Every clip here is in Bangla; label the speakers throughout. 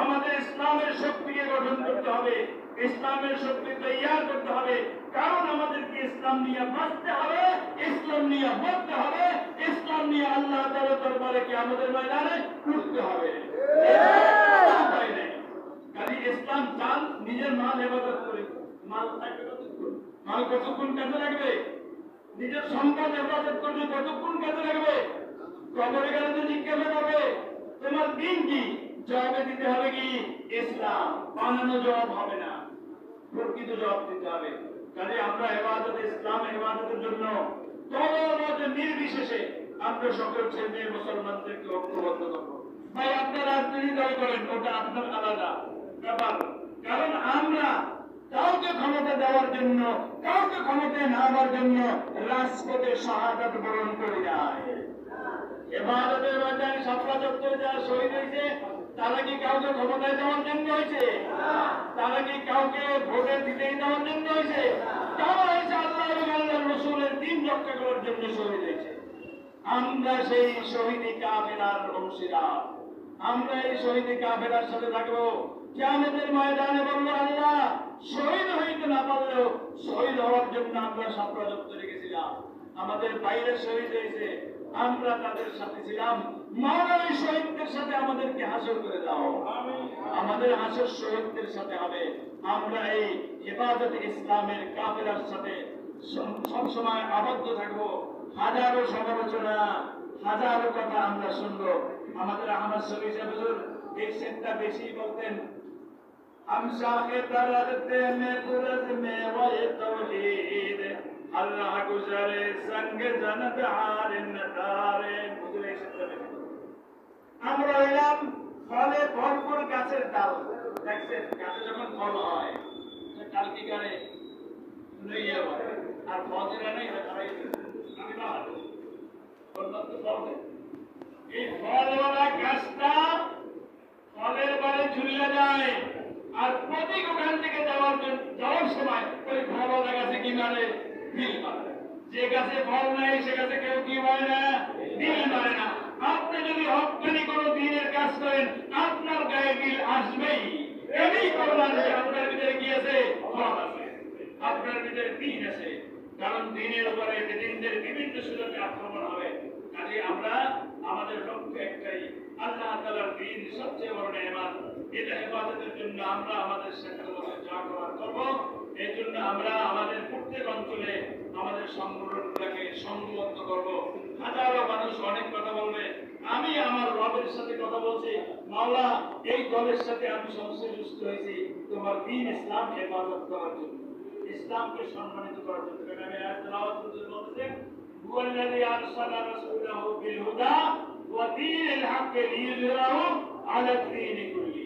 Speaker 1: আমাদের ইসলামের শক্তিকে গঠন করতে হবে, ইসলামের শক্তি তৈরি করতে হবে। কারণ আমাদেরকে ইসলাম নিয়ে বাঁচতে হবে, ইসলাম নিয়ে বলতে হবে, ইসলাম নিয়ে আল্লাহ তাআলার দরবারে কিয়ামতের ময়দানে উঠতে হবে। কাজে ইসলাম চান নিজের মাল হেফাজত করে, মাল থাকবে কতক্ষণ, মাল কতক্ষণ কাজে লাগবে, নিজের সম্পদ হেফাজত করবে কতক্ষণ কাজে লাগবে, কবরে গেলে তো জিজ্ঞাসা করবে তোমার দিন কি, জবাবে দিতে হবে কি ইসলাম, বানানো জবাব হবে না, প্রকৃত জবাব দিতে হবে। কাজে আমরা ইবাদত, ইসলাম ইবাদতের জন্য দলমত নির্বিশেষে আমরা সকল ছেলে মুসলমানদেরকে ঐক্যবদ্ধ করব। ভাই আপনারা রাজনীতি দল করেন, ওটা আপনার আলাদা ব্যাপার। কারণ আমরা কাউকে ক্ষমতা দেওয়ার জন্য, কাউকে ক্ষমতায় নেওয়ার জন্য রাজপথে শাহাদাত বরণ করি নাই। ইবাদতের ময়দানে শাপলা চত্বরে যারা শহীদ হয়েছে তারা কি কাউকে ক্ষমতায় দেওয়ার জন্য হয়েছে? তারা কি কাউকে ভোটে দিতে দেওয়ার জন্য হয়েছে? তারা হয়েছে আল্লাহ এবং আল্লাহর রাসূলের দ্বীন রক্ষা করার জন্য শহীদ হয়েছে। আমরা সেই শহীদি কাফেলার অংশীদার, আমরা এই শহীদি কাফেলার সাথে থাকবো। কিয়ামতের ময়দানে বলবো আল্লাহ শহীদ হইতে না পারলেও শহীদ হওয়ার জন্য আমরা শাপলা চত্বরে গেছিলাম, আমাদের বাইরে শহীদ হয়েছে, আমরা তাদের সাথে ছিলাম। মাওলানা শহীদদের সাথে আমাদেরকে হাসর করে দাও, আমাদের হাসর শহীদদের সাথে হবে। আমরা এই ইবাদত ইসলামের কাফেলার সাথে সবসময় আবদ্ধ থাকবো। হাজারো সমালোচনা, হাজারো কথা আমরা শুনবো। আমাদের আহমদ শফি সাহেব হুজুর এই সেটটা বেশি বলতেন, हम शाखे दरते में बुरज में वही तौहीद अल्लाह गुजरे संग जनत हारिन तारे। আমরা হইলাম ফলে ভরপুর গাছের ডাল। দেখছেন গাছে যখন ফল হয় ডাল কি করে লইয়া হয়, আর ফজরা নেই এই ফলওয়ালা গাছটা ফলের বারে ঝুলে যায়, আর প্রতীক ওখান থেকে যাওয়ার সময় ওই ফলওয়ালা গাছে কি মারে? ঢিল মারে। যে গাছে ফল নাই সে গাছে কেউ কি মারে না? ঢিল মারে না। আপনি যদি হক্কানি কোনো দিনের কাজ করেন আপনার গায়ে ঢিল আসবেই। এই প্রমাণ যে আপনার ভিতরে কি আছে? ফল আছে, আপনার ভিতরে দিন আছে। কারণ দিনের উপরে দিনদের বিভিন্ন সুযোগে আক্রমণ হবে। কাজে আমরা আমাদের লক্ষ্য একটাই, আল্লাহ তাআলার দ্বীন সবচেয়ে বড় নেয়ামত। এটা হেফাজতের জন্য আমরা আমাদের সাধ্যমতো যা করার করব। এই জন্য আমরা আমাদের প্রত্যেক অঞ্চলে আমাদের সংগঠনগুলোকে সংঘবদ্ধ করব। হাজারো মানুষ অনেক কথা বলবে, আমি আমার রবের সাথে কথা বলছি, মাওলা এই দলের সাথে আমি সংশ্লিষ্ট হয়েছি তোমার দ্বীন ইসলাম হেফাজত করার জন্য, ইসলামকে সম্মানিত করার জন্য। আমি আয়াত তেলাওয়াত করতে বলতেছি, হুয়াল্লাযী আরসালা রাসূলাহু বিল হুদা ওয়া দীনিল হক লিইয়ুযহিরাহু আলা দ্বীনি কুল্লি।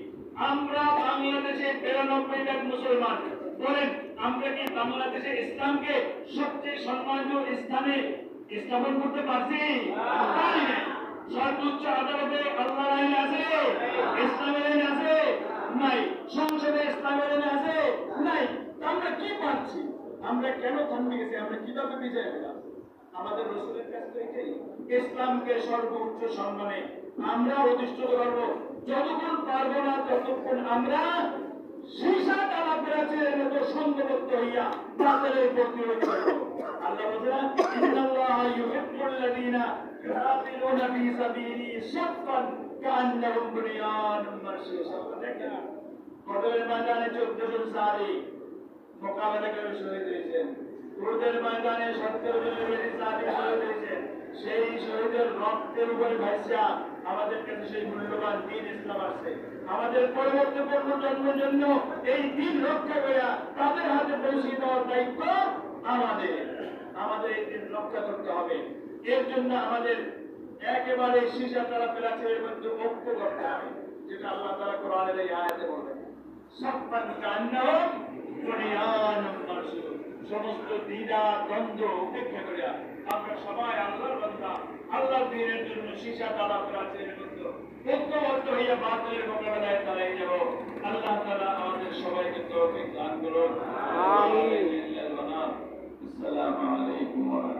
Speaker 1: আমরা বাংলাদেশে ৯২ লাখ মুসলমান, বলেন আমরা কি বাংলাদেশে ইসলামকে সবচেয়ে সম্মানীয় স্থানে স্থাপন করতে পারছি? পারি না। সর্বোচ্চ আদালতে আল্লাহর আইন আছে, ইসলামের আইন আছে নাই, সংসদে ইসলামের আইন আছে নাই। আমরা কি পাচ্ছি? আমরা কেন থামে গেছি? আমরা কিভাবে বিজয় পেলাম? আমাদের রাসূলের কাছ থেকে ইসলামকে সর্বোচ্চ সম্মানে আমরা প্রতিষ্ঠিত করব। যতক্ষণ পারবো না ততক্ষণ আমরা সীসা তালা প্রাচীরের মতো সংঘবদ্ধ হইয়া বাতিলের প্রতিরোধ করব। আল্লাহ বলেন, ইন্নাল্লাহা ইউহিব্বুল্লাযীনা ইউকাতিলুনা ফী সাবিলিহি সাফফান কাআন্নাহুম বুনিয়ানুম মারসুস। বদরের ময়দানে 14 জন সাহাবী মোকাবেলা করে শহীদ হয়েছেন। উহুদের ময়দানে 70 জন সাহাবী শহীদ হয়েছেন। সেই শহীদের রক্তের উপরে ভাসিয়া আমাদের কাছে সেই মূল্যবান দ্বীন ইসলাম আসছে। আমাদের পরবর্তী প্রজন্মের জন্য এই দ্বীন রক্ষা করে তাদের হাতে পৌঁছে দেওয়ার দায়িত্ব আমাদের। আমাদের এই দ্বীন রক্ষা করতে হবে। এর জন্য আমাদের একেবারে সীসা তারা প্রাচীরের মধ্যে ঐক্য করতে হবে, যেটা আল্লাহ তাআলা কোরআনের এই আয়াতে বলেন, সাফফান কাআন্নাহুম বুনিয়ানুম মারসুস। সমস্ত দ্বিধা দ্বন্দ্ব উপেক্ষা করে আমরা সবাই আল্লাহর বান্দা, আল্লাহর দ্বীনের জন্য সীসা তালা প্রাচীরের মধ্যে ঐক্যবদ্ধ হইয়া বাতিলের মোকাবেলায় দাঁড়াই যাব। আল্লাহ তাআলা আমাদের সবাইকে তৌফিক দান করুন। আমিন। আসসালামু আলাইকুম ওয়া রাহমাতুল্লাহ।